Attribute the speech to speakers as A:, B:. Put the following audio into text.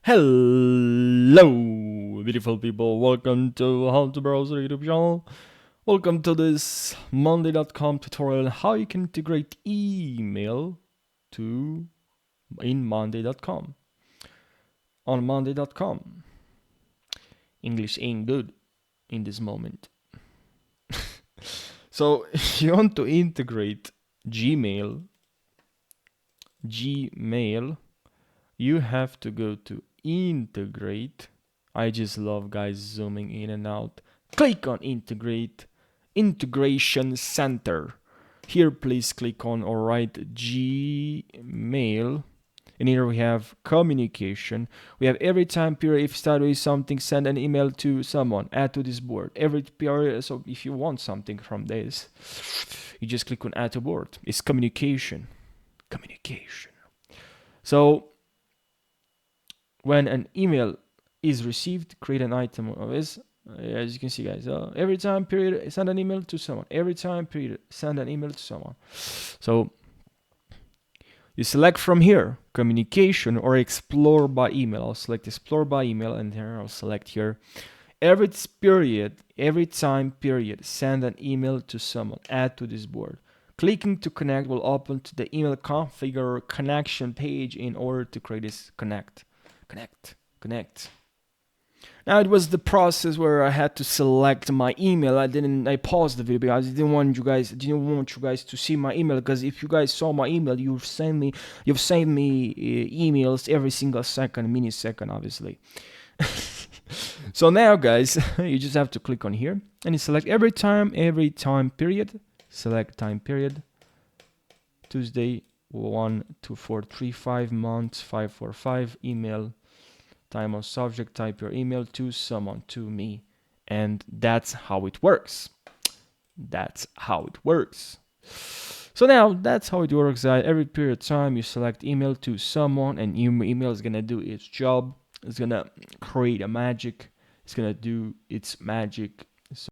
A: Hello, beautiful people. Welcome to How to Browser YouTube channel. Welcome to this Monday.com tutorial on how you can integrate email to in Monday.com. On Monday.com. English ain't good in this moment. So if you want to integrate Gmail, you have to go to integrate. I just love guys zooming in and out. Click on integrate, integration center. Here please click on or write Gmail. And here we have communication. We have every time period. If start with something, send an email to someone, add to this board. Every period. So if you want something from this, you just click on add to board. It's communication. So when an email is received, create an item of this. As you can see, guys, every time period, send an email to someone. Every time period, send an email to someone. So you select from here, communication or explore by email. I'll select explore by email, and here I'll select here. Every time period, send an email to someone, add to this board. Clicking to connect will open to the email configure connection page in order to create this connect. Now it was the process where I had to select my email. I paused the video because I didn't want you guys to see my email, because if you guys saw my email, you've sent me emails every single millisecond, obviously. So now guys, you just have to click on here and you select every time period. Select time period. Tuesday 12435 months 545 email. Time of subject, type your email to someone, to me, and that's how it works. So now that's how it works. Every period of time you select email to someone, and your email is gonna do its job. It's gonna create a magic. It's gonna do its magic